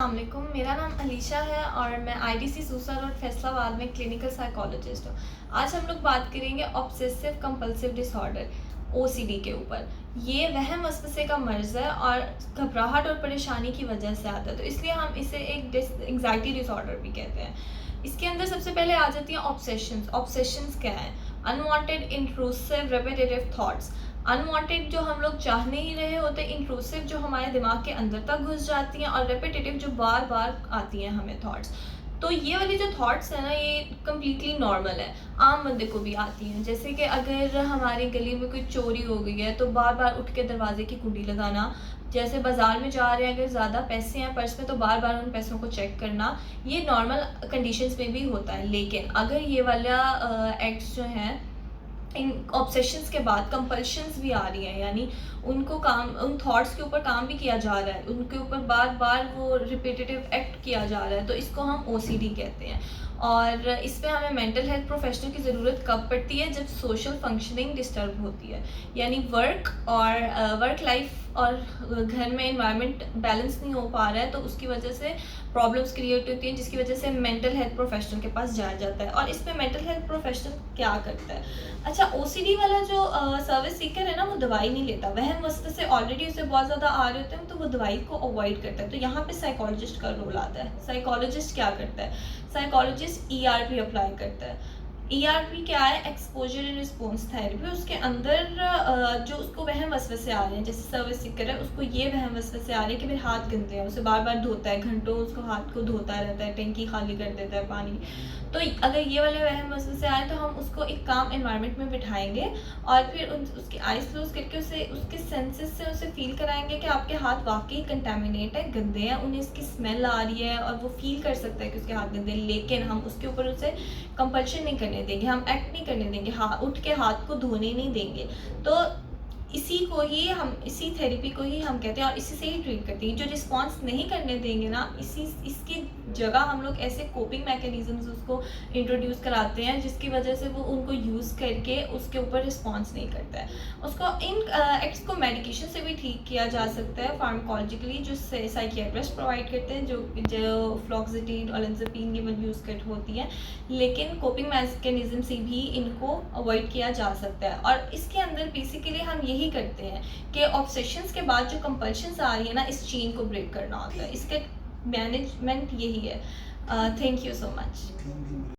अस्सलामुअलैकुम, मेरा नाम अलीशा है और मैं आईडीसी सूसा रोड फैसलाबाद में क्लिनिकल साइकोलॉजिस्ट हूँ। आज हम लोग बात करेंगे ऑब्सेसिव कंपल्सिव डिसऑर्डर ओसीडी के ऊपर। ये वहम वसवसे का मर्ज है और घबराहट और परेशानी की वजह से आता है, तो इसलिए हम इसे एक एंग्जाइटी डिसऑर्डर भी कहते हैं। इसके अंदर सबसे पहले आ जाती हैं ऑब्सेशंस। ऑब्सेशंस क्या है? Unwanted intrusive repetitive thoughts. Unwanted जो हम लोग चाह नहीं रहे होते, इंट्रूसिव जो हमारे दिमाग के अंदर तक घुस जाती हैं, और रेपिटेटिव जो बार बार आती हैं हमें थॉट्स। तो ये वाली जो थॉट्स है ना, ये कम्प्लीटली नॉर्मल है, आम बंदे को भी आती हैं। जैसे कि अगर हमारी गली में कोई चोरी हो गई है तो बार बार उठ के दरवाजे की कुंडी लगाना। जैसे बाजार में जा रहे हैं, अगर ज़्यादा पैसे हैं पर्स में तो बार बार उन पैसों को चेक करना, ये नॉर्मल कंडीशंस में भी होता है। लेकिन अगर ये वाला एक्ट्स जो हैं, इन ऑब्सेशंस के बाद कंपल्शंस भी आ रही हैं, यानी उनको काम, उन थॉट्स के ऊपर काम भी किया जा रहा है, उनके ऊपर बार बार वो रिपीटेटिव एक्ट किया जा रहा है, तो इसको हम ओसीडी कहते हैं। और इसमें हमें मेंटल हेल्थ प्रोफेशनल की ज़रूरत कब पड़ती है? जब सोशल फंक्शनिंग डिस्टर्ब होती है, यानी वर्क लाइफ और घर में इन्वायरमेंट बैलेंस नहीं हो पा रहा है, तो उसकी वजह से प्रॉब्लम्स क्रिएट होती हैं, जिसकी वजह से मेंटल हेल्थ प्रोफेशनल के पास जाया जाता है। और इसमें मेंटल हेल्थ प्रोफेशनल क्या करता है? अच्छा, ओसीडी वाला जो सर्विस सीकर है ना, वो दवाई नहीं लेता। वहम वसवसे से ऑलरेडी उसे बहुत ज़्यादा आ रहे होते हैं, तो वो दवाई को अवॉइड करता है। तो यहाँ पे साइकोलॉजिस्ट का रोल आता है। साइकोलॉजिस्ट क्या करता है? साइकोलॉजिस्ट ईआरपी अप्लाई करता है। ईआरपी क्या है? Exposure and response therapy. उसके अंदर जो उसको वहम वसवसे आ रहे हैं, जैसे सर्विस सीकर है, उसको ये वहम वसवसे आ रहे हैं कि मेरे हाथ गंदे हैं, उसे बार बार धोता है, घंटों उसको हाथ को धोता रहता है, टंकी खाली कर देता है पानी। तो अगर ये वाले वहम वसवसे आए तो हम उसको एक काम एनवायरनमेंट में बिठाएंगे और फिर उसकी आइज क्लोज करके उसे उसके सेंसेस से उसे फील कराएंगे कि आपके हाथ वाकई कंटेमिनेट है, गंदे हैं, उन्हें इसकी स्मेल आ रही है और वो फील कर सकता है कि उसके हाथ गंदे हैं। लेकिन हम उसके ऊपर उसे कंपल्शन नहीं करने देंगे, हम एक्ट नहीं करने देंगे, उठ के हाथ को धोने नहीं देंगे। तो इसी थेरेपी को ही हम कहते हैं और इसी से ही ट्रीट करते हैं। जो रिस्पॉन्स नहीं करने देंगे ना, इसकी जगह हम लोग ऐसे कोपिंग मैकेनिज्म्स उसको इंट्रोड्यूस कराते हैं, जिसकी वजह से वो उनको यूज़ करके उसके ऊपर रिस्पॉन्स नहीं करता है। उसको इन एक्ट्स को मेडिकेशन से भी ठीक किया जा सकता है फार्माकोलॉजिकली, जो साइकियाट्रिस्ट प्रोवाइड करते हैं, जो फ्लॉक्सिटीन ओलेंजापिन ये यूज़ कर होती हैं। लेकिन कोपिंग मैकेनिज्म से भी इनको अवॉइड किया जा सकता है। और इसके अंदर बेसिकली हम यही करते हैं कि ऑब्सेशंस के बाद जो कंपल्शंस आ रही है ना, इस चेन को ब्रेक करना होता है। इसका मैनेजमेंट यही है। Thank you so much.